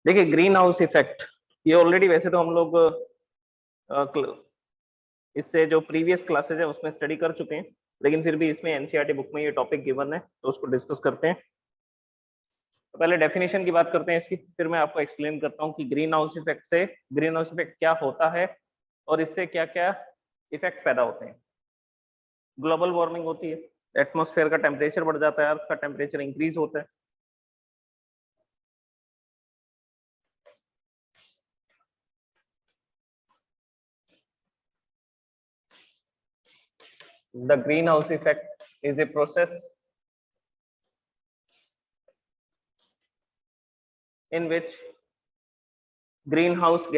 देखिए green house effect, ये already वैसे तो हम लोग इससे जो प्रीवियस क्लासेज है उसमें स्टडी कर चुके हैं, लेकिन फिर भी इसमें एनसीईआरटी बुक में ये टॉपिक गिवन है तो उसको डिस्कस करते हैं। तो पहले डेफिनेशन की बात करते हैं इसकी, फिर मैं आपको एक्सप्लेन करता हूँ कि ग्रीन हाउस इफेक्ट से ग्रीन हाउस इफेक्ट क्या होता है और इससे क्या क्या इफेक्ट पैदा होते हैं। ग्लोबल वार्मिंग होती है, एटमॉस्फेयर का टेम्परेचर बढ़ जाता है, अर्थ का टेम्परेचर इंक्रीज होता है। The greenhouse effect is a process in which greenhouse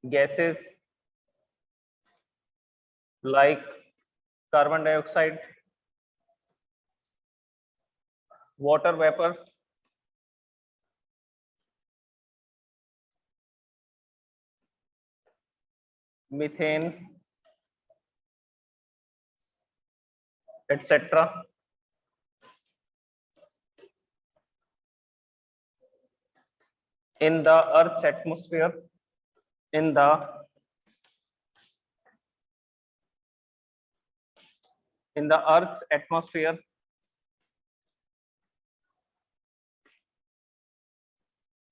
gases like carbon dioxide, water vapor, methane, etc. in the Earth's atmosphere, in the Earth's atmosphere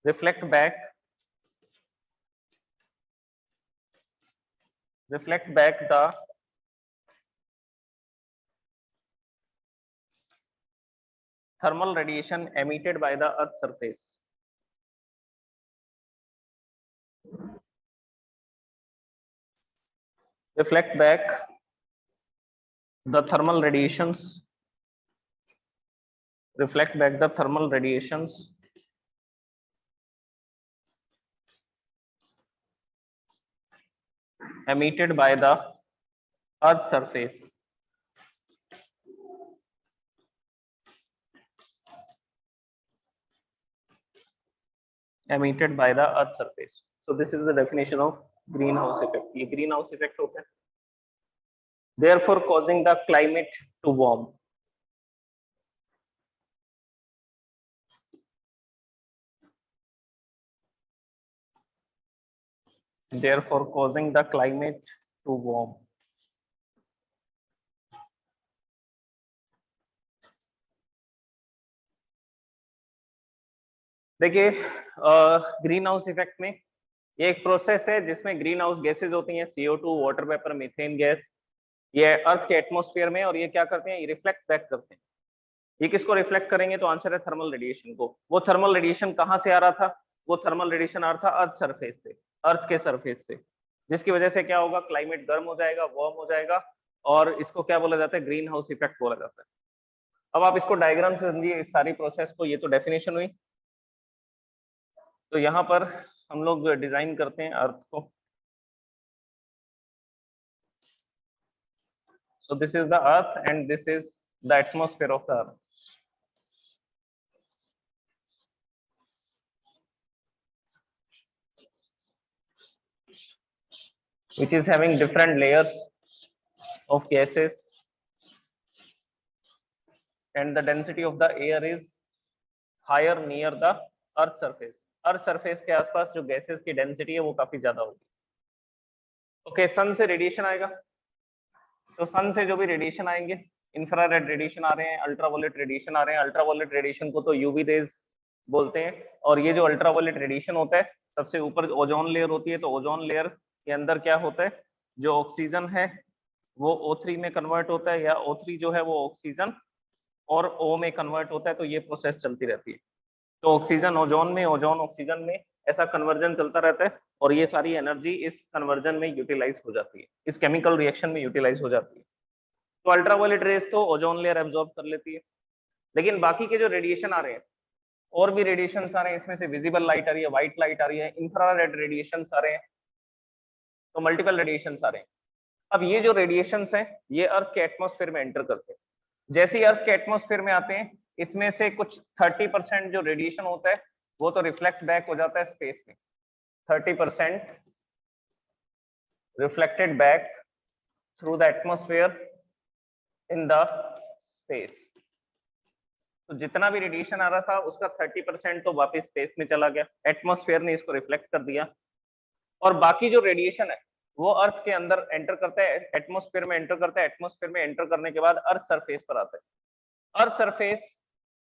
reflect back the thermal radiation emitted by the Earth's surface. Reflect back the thermal radiations emitted by the Earth's surface. Emitted by the Earth's surface. So this is the definition of greenhouse effect. ये greenhouse effect होता है. Therefore, causing the climate to warm. Therefore, causing the climate to warm. देखिए green house effect में ये एक process है जिसमें green house gases होती हैं, CO2, water vapour, methane gas, ये अर्थ के एटमॉस्फेयर में, और ये क्या करते हैं, ये रिफ्लेक्ट बैक करते हैं। ये किसको रिफ्लेक्ट करेंगे, तो आंसर है थर्मल रेडिएशन को। वो थर्मल रेडिएशन कहाँ से आ रहा था, वो थर्मल रेडिएशन आ रहा था अर्थ सरफेस से, अर्थ के सरफेस से, जिसकी वजह से क्या होगा, क्लाइमेट गर्म हो जाएगा, वार्म हो जाएगा, और इसको क्या बोला जाता है, ग्रीन हाउस इफेक्ट बोला जाता है। अब आप इसको डायग्राम से समझिए इस सारी प्रोसेस को। ये तो डेफिनेशन हुई, तो यहाँ पर हम लोग डिजाइन करते हैं अर्थ को। So this is the earth and this is the atmosphere of the earth. Which is having different layers of gases, and the density of the air is higher near the earth surface. Earth surface के आसपास जो gases की density है वो काफी ज्यादा होगी। Okay, सन से रेडिएशन आएगा, तो सन से जो भी रेडिएशन आएंगे, इंफ्रारेड रेडिएशन आ रहे हैं, अल्ट्रावायलेट रेडिएशन आ रहे हैं। अल्ट्रावायलेट रेडिएशन को तो यूवी रेज बोलते हैं, और ये जो अल्ट्रावायलेट रेडिएशन होता है, सबसे ऊपर ओजोन लेयर होती है, तो ओजोन लेयर के अंदर क्या होता है, जो ऑक्सीजन है वो O3 में कन्वर्ट होता है, या O3 जो है वो ऑक्सीजन और O में कन्वर्ट होता है, तो ये प्रोसेस चलती रहती है। तो ऑक्सीजन ओजोन में, ओजोन ऑक्सीजन में, ऐसा कन्वर्जन चलता रहता है, और ये सारी एनर्जी इस कन्वर्जन में यूटिलाइज हो जाती है, इस केमिकल रिएक्शन में यूटिलाइज हो जाती है। तो अल्ट्रावायलेट रेज तो ओजोन लेयर एब्जॉर्ब कर लेती है, लेकिन बाकी के जो रेडिएशन आ रहे हैं, और भी रेडिएशन आ रहे हैं, इसमें से विजिबल लाइट आ रही है, व्हाइट लाइट आ रही है, इंफ्रारेड रेडिएशन आ रहे हैं, तो मल्टीपल रेडिएशन आ रहे हैं। अब ये जो रेडिएशन हैं ये अर्थ के एटमॉस्फेयर में एंटर करते हैं। जैसे ही अर्थ के एटमॉस्फेयर में आते हैं, इसमें से कुछ 30% जो रेडिएशन होता है वो तो रिफ्लेक्ट बैक हो जाता है स्पेस में। 30% reflected back through the atmosphere in the space. तो जितना भी रेडिएशन आ रहा था उसका 30% तो वापस स्पेस में चला गया, एटमॉस्फेयर ने इसको रिफ्लेक्ट कर दिया, और बाकी जो रेडिएशन है वो अर्थ के अंदर एंटर करता है, एटमॉस्फेयर में एंटर करता है, एटमॉस्फेयर में एंटर करने के बाद अर्थ सरफेस पर आता है। अर्थ सरफेस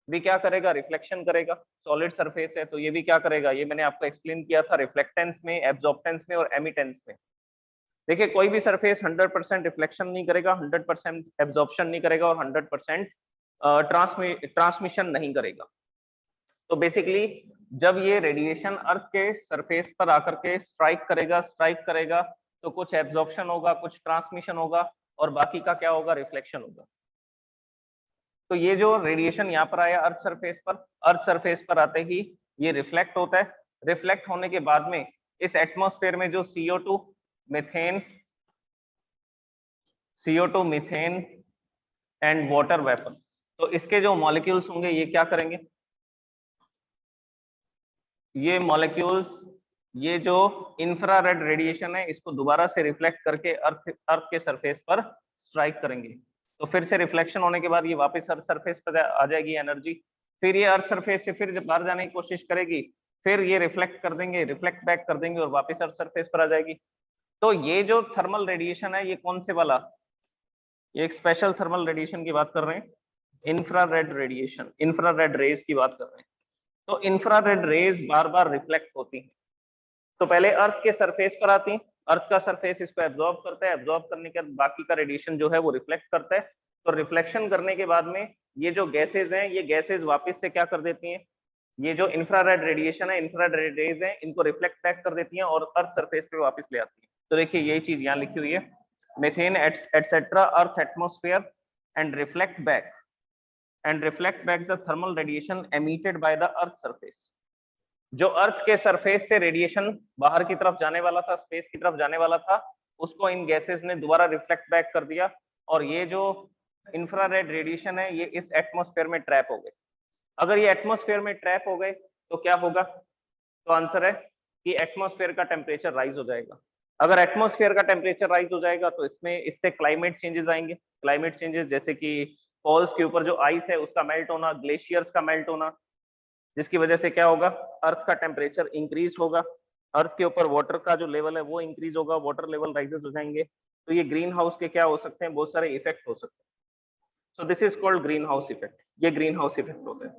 भी क्या करेगा, रिफ्लेक्शन करेगा। सॉलिड सरफेस है तो ये भी क्या करेगा, ये मैंने आपको एक्सप्लेन किया था रिफ्लेक्टेंस में, एब्जॉर्प्टेंस में और एमिटेंस में। देखिए कोई भी सरफेस 100% रिफ्लेक्शन नहीं करेगा, 100% एब्जॉर्प्शन नहीं करेगा और 100% ट्रांसमिशन नहीं करेगा। तो बेसिकली जब ये रेडिएशन अर्थ के सरफेस पर आकर के स्ट्राइक करेगा तो कुछ एब्जॉर्प्शन होगा, कुछ ट्रांसमिशन होगा और बाकी का क्या होगा, रिफ्लेक्शन होगा। तो ये जो रेडिएशन यहाँ पर आया अर्थ सरफेस पर आते ही ये रिफ्लेक्ट होता है। रिफ्लेक्ट होने के बाद में इस एटमॉस्फेयर में जो CO2 methane and water vapour, तो इसके जो मॉलिक्यूल्स होंगे ये क्या करेंगे, ये मॉलिक्यूल्स ये जो इंफ्रारेड रेडिएशन है इसको दोबारा से रिफ्लेक्ट करके अर्थ के सरफेस पर स्ट्राइक करेंगे। तो फिर से रिफ्लेक्शन होने के बाद ये वापस अर्थ सरफेस पर आ जाएगी एनर्जी, फिर ये अर्थ सरफेस से फिर जब बाहर जाने की कोशिश करेगी, फिर ये रिफ्लेक्ट बैक कर देंगे और वापस अर्थ सरफेस पर आ जाएगी। तो ये जो थर्मल रेडिएशन है ये कौन से वाला, ये एक स्पेशल थर्मल रेडिएशन की बात कर रहे हैं, इंफ्रारेड रेडिएशन, इंफ्रारेड रेज की बात कर रहे हैं। तो इंफ्रारेड रेज बार बार रिफ्लेक्ट होती हैं, तो पहले अर्थ के सरफेस पर आती हैं, अर्थ का सरफेस इसको एब्जॉर्ब करता है, एब्जॉर्ब करने के बाद बाकी का रेडिएशन जो है वो रिफ्लेक्ट करता है। तो रिफ्लेक्शन करने के बाद में ये जो गैसेज हैं ये गैसेज वापस से क्या कर देती हैं, ये जो इंफ्रारेड रेडिएशन है, इंफ्रारेड रेज है, इनको रिफ्लेक्ट बैक कर देती हैं और अर्थ सरफेस पे वापस ले आती है। तो देखिए यही चीज यहाँ लिखी हुई है, methane etcetera earth atmosphere and reflect back the thermal radiation emitted by the earth surface. जो अर्थ के सरफेस से रेडिएशन बाहर की तरफ जाने वाला था, स्पेस की तरफ जाने वाला था, उसको इन गैसेस ने दोबारा रिफ्लेक्ट बैक कर दिया और ये जो इंफ्रारेड रेडिएशन है ये इस एटमॉस्फेयर में ट्रैप हो गए। अगर ये एटमॉस्फेयर में ट्रैप हो गए तो क्या होगा, तो आंसर है कि एटमॉस्फेयर का टेम्परेचर राइज हो जाएगा। अगर एटमॉस्फेयर का टेम्परेचर राइज हो जाएगा तो इससे क्लाइमेट चेंजेस आएंगे। क्लाइमेट चेंजेस जैसे कि पोल्स के ऊपर जो आइस है उसका मेल्ट होना, ग्लेशियर्स का मेल्ट होना, जिसकी वजह से क्या होगा, अर्थ का टेम्परेचर इंक्रीज होगा, अर्थ के ऊपर वाटर का जो लेवल है वो इंक्रीज होगा, वाटर लेवल राइजेस हो जाएंगे। तो ये ग्रीन हाउस के क्या हो सकते हैं, बहुत सारे इफेक्ट हो सकते हैं। So this is called green house effect, ये ग्रीन हाउस इफेक्ट होता है।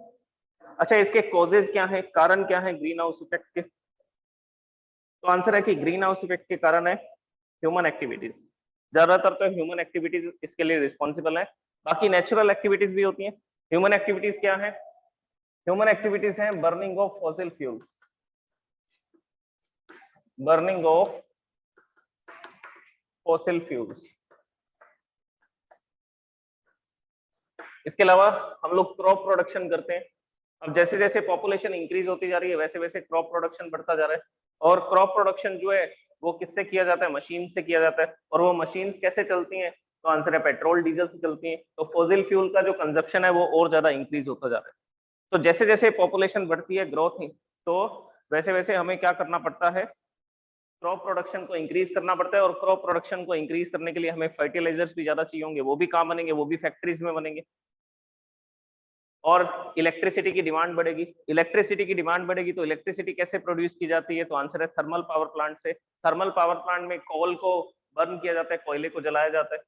अच्छा इसके कॉजेज क्या है, कारण क्या है ग्रीन हाउस इफेक्ट के, तो आंसर है कि ग्रीन हाउस इफेक्ट के कारण है ह्यूमन एक्टिविटीज। ज्यादातर तो ह्यूमन एक्टिविटीज इसके लिए रिस्पॉन्सिबल है, बाकी नेचुरल एक्टिविटीज भी होती हैं। ह्यूमन एक्टिविटीज क्या है, ह्यूमन एक्टिविटीज हैं burning of fossil fuel, burning of fossil fuels. इसके अलावा हम लोग क्रॉप प्रोडक्शन करते हैं। अब जैसे जैसे पॉपुलेशन इंक्रीज होती जा रही है वैसे वैसे क्रॉप प्रोडक्शन बढ़ता जा रहा है, और क्रॉप प्रोडक्शन जो है वो किससे किया जाता है, मशीन से किया जाता है। और वो मशीन कैसे चलती हैं, तो आंसर है पेट्रोल डीजल से चलती हैं। तो फॉसिल फ्यूल का जो कंजप्शन है वो और ज्यादा इंक्रीज होता जा रहा है। तो जैसे जैसे पॉपुलेशन बढ़ती है, ग्रोथ ही, तो वैसे वैसे हमें क्या करना पड़ता है, क्रॉप प्रोडक्शन को इंक्रीज करना पड़ता है। और क्रॉप प्रोडक्शन को इंक्रीज करने के लिए हमें फर्टिलाइजर्स भी ज्यादा चाहिए होंगे, वो भी कहाँ बनेंगे, वो भी फैक्ट्रीज में बनेंगे। और इलेक्ट्रिसिटी की डिमांड बढ़ेगी, इलेक्ट्रिसिटी की डिमांड बढ़ेगी तो इलेक्ट्रिसिटी कैसे प्रोड्यूस की जाती है, तो आंसर है थर्मल पावर प्लांट से। थर्मल पावर प्लांट में कोल को बर्न किया जाता है, कोयले को जलाया जाता है।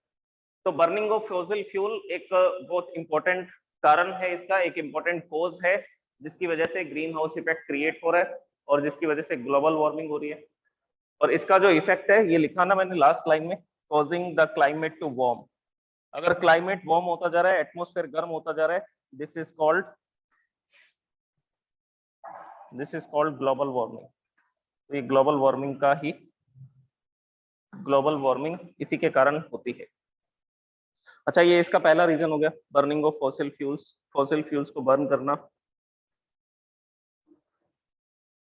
तो बर्निंग ऑफ फॉसिल फ्यूल एक बहुत इंपॉर्टेंट कारण है, इसका एक इंपॉर्टेंट कोज है जिसकी वजह से ग्रीन हाउस इफेक्ट क्रिएट हो रहा है और जिसकी वजह से ग्लोबल वार्मिंग हो रही है। और इसका जो इफेक्ट है ये लिखा ना मैंने लास्ट लाइन में, causing the climate to warm. अगर क्लाइमेट वार्म होता जा रहा है, एटमॉस्फेयर गर्म होता जा रहा है, this is called global warming. तो ये ग्लोबल वार्मिंग इसी के कारण होती है। अच्छा ये इसका पहला रीजन हो गया, बर्निंग ऑफ फॉसिल फ्यूल्स को बर्न करना।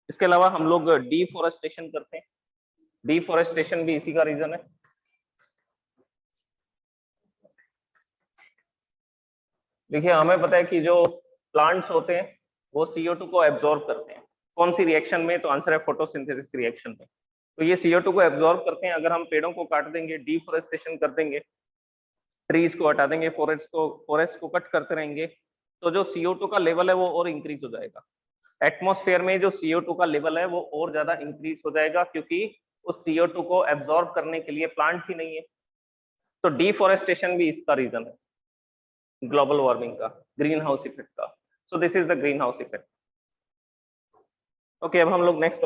इसके अलावा हम लोग डिफॉरेस्टेशन करते हैं, डिफॉरेस्टेशन भी इसी का रीजन है। देखिए हमें पता है कि जो प्लांट्स होते हैं वो CO2 को एब्जॉर्ब करते हैं, कौन सी रिएक्शन में, तो आंसर है फोटोसिंथेसिस रिएक्शन में। तो ये CO2 को एब्जॉर्ब करते हैं। अगर हम पेड़ों को काट देंगे, डिफोरेस्टेशन कर देंगे, ट्रीज को हटा देंगे, फॉरेस्ट को कट करते रहेंगे, तो जो CO2 का लेवल है वो और इंक्रीज हो जाएगा। एटमॉस्फेयर में जो CO2 का लेवल है वो और ज्यादा इंक्रीज हो जाएगा, क्योंकि उस CO2 को एब्जॉर्ब करने के लिए प्लांट ही नहीं है। तो डिफोरेस्टेशन भी इसका रीजन है, ग्लोबल वार्मिंग का, ग्रीन हाउस इफेक्ट का। So this is the green house effect. Okay, अब हम लोग नेक्स्ट